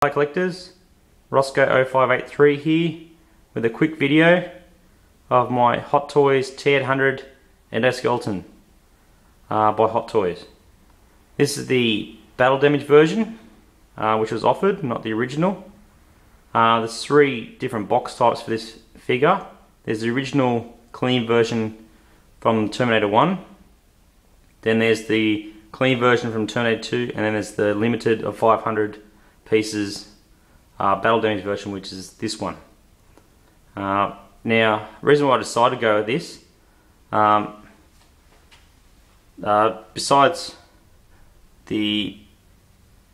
Hi collectors, Roscoe0583 here with a quick video of my Hot Toys T-800 Endoskeleton by Hot Toys. This is the battle damage version which was offered, not the original. There's three different box types for this figure. There's the original clean version from Terminator 1, then there's the clean version from Terminator 2, and then there's the limited of 500 pieces battle damage version, which is this one. Now, the reason why I decided to go with this, besides the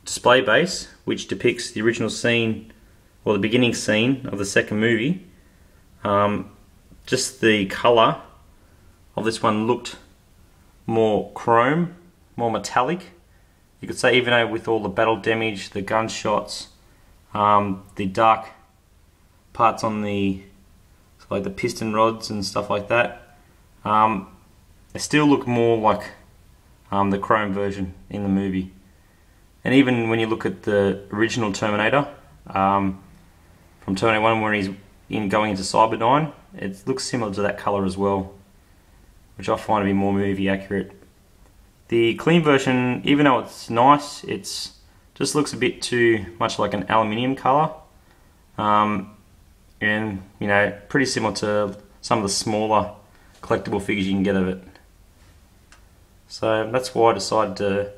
display base, which depicts the original scene, or the beginning scene of the second movie, just the colour of this one looked more chrome, more metallic. You could say, even though with all the battle damage, the gunshots, the dark parts on the like the piston rods and stuff like that, they still look more like the chrome version in the movie. And even when you look at the original Terminator from Terminator 1, where he's going into Cyberdyne, it looks similar to that colour as well, which I find to be more movie accurate. The clean version, even though it's nice, it's just looks a bit too much like an aluminium colour, and you know, pretty similar to some of the smaller collectible figures you can get of it. So that's why I decided to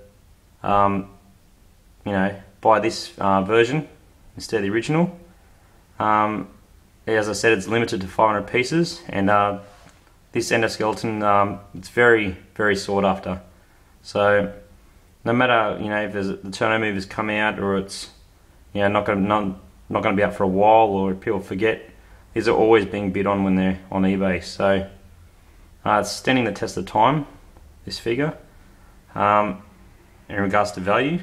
you know, buy this version instead of the original. As I said, it's limited to 500 pieces, and this endoskeleton, it's very, very sought after. So no matter, you know, if the Terminator movies come out, or it's, you know, not going to be out for a while, or people forget, these are always being bid on when they're on eBay. So it's standing the test of time, this figure, in regards to value.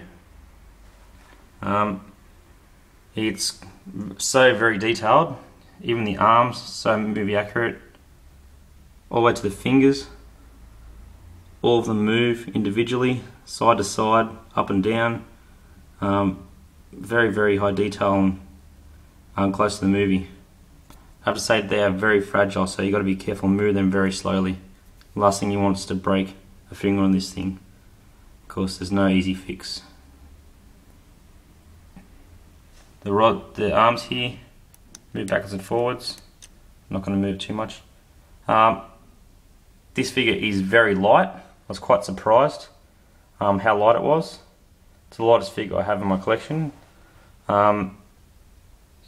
It's so very detailed, even the arms, so movie accurate, all the way to the fingers. All of them move individually, side to side, up and down. Very, very high detail and close to the movie. I have to say they are very fragile, so you've got to be careful and move them very slowly. The last thing you want is to break a finger on this thing. Of course, there's no easy fix. The arms here move backwards and forwards. I'm not going to move too much. This figure is very light. I was quite surprised how light it was. It's the lightest figure I have in my collection. You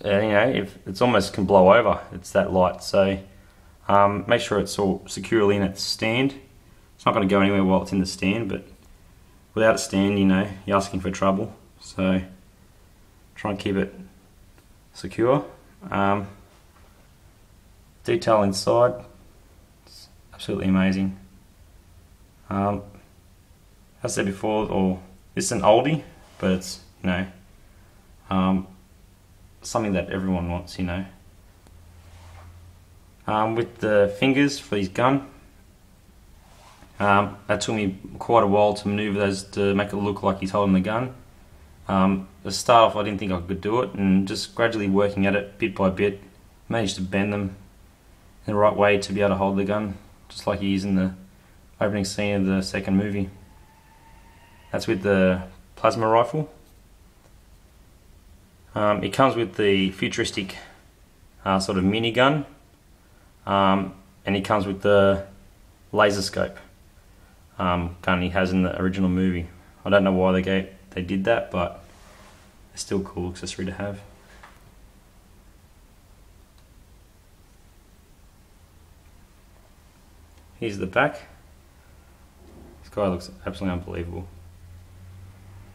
know, if it's almost can blow over, it's that light. So make sure it's all securely in its stand. It's not going to go anywhere while it's in the stand, but without a stand, you know, you're asking for trouble. So try and keep it secure. Detail inside, it's absolutely amazing. As I said before, it's an oldie, but it's, you know, something that everyone wants, you know. With the fingers for his gun, that took me quite a while to maneuver those to make it look like he's holding the gun. To start off, I didn't think I could do it, and just gradually working at it bit by bit, managed to bend them in the right way to be able to hold the gun, just like he is in the opening scene of the second movie. That's with the plasma rifle. It comes with the futuristic sort of minigun, and it comes with the laser scope gun he has in the original movie. I don't know why they did that, but it's still a cool accessory to have. Here's the back. This guy looks absolutely unbelievable.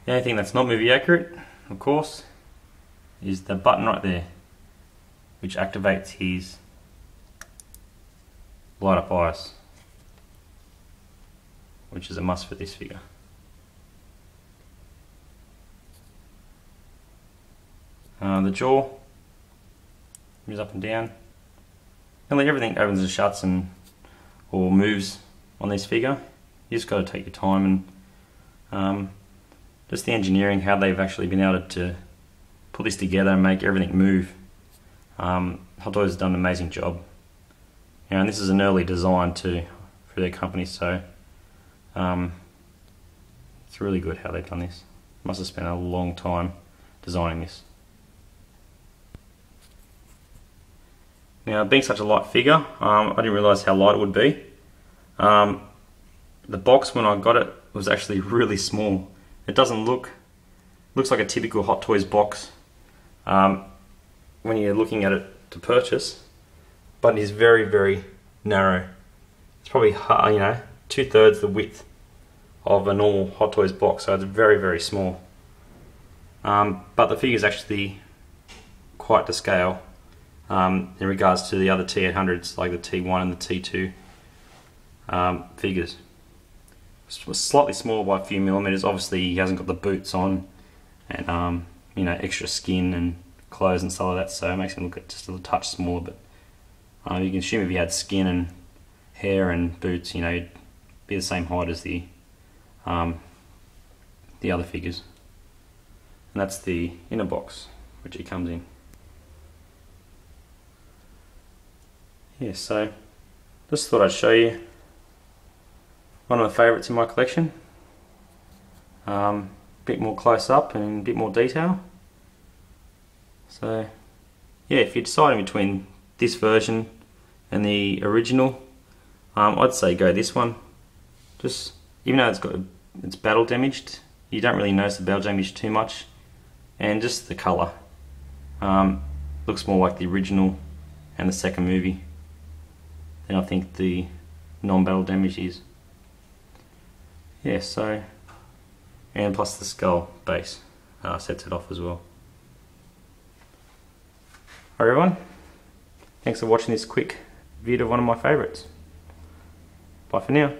The only thing that's not movie accurate, of course, is the button right there, which activates his light up eyes, which is a must for this figure. The jaw moves up and down. Nearly everything opens and shuts or moves on this figure. You just got to take your time and just the engineering, how they've actually been able to put this together and make everything move. Hot Toys has done an amazing job. You know, and this is an early design too for their company, so it's really good how they've done this. Must have spent a long time designing this. Now, being such a light figure, I didn't realise how light it would be. The box when I got it was actually really small. It doesn't looks like a typical Hot Toys box when you're looking at it to purchase, but it is very, very narrow. It's probably 2/3 the width of a normal Hot Toys box, so it's very, very small. But the figure is actually quite to scale in regards to the other T-800s, like the T1 and the T2 figures. It's slightly smaller by a few millimeters. Obviously, he hasn't got the boots on, and extra skin and clothes and stuff like that, so it makes him look just a little touch smaller. But you can assume if he had skin and hair and boots, he'd be the same height as the other figures. And that's the inner box which he comes in. Yeah, so just thought I'd show you one of my favourites in my collection. Bit more close up and a bit more detail. So yeah, if you're deciding between this version and the original, I'd say go this one. Just even though it's battle damaged, you don't really notice the battle damage too much, and just the colour looks more like the original and the second movie than I think the non-battle damage is. Yeah, so, and plus the skull base sets it off as well. Alright everyone, thanks for watching this quick video of one of my favourites. Bye for now.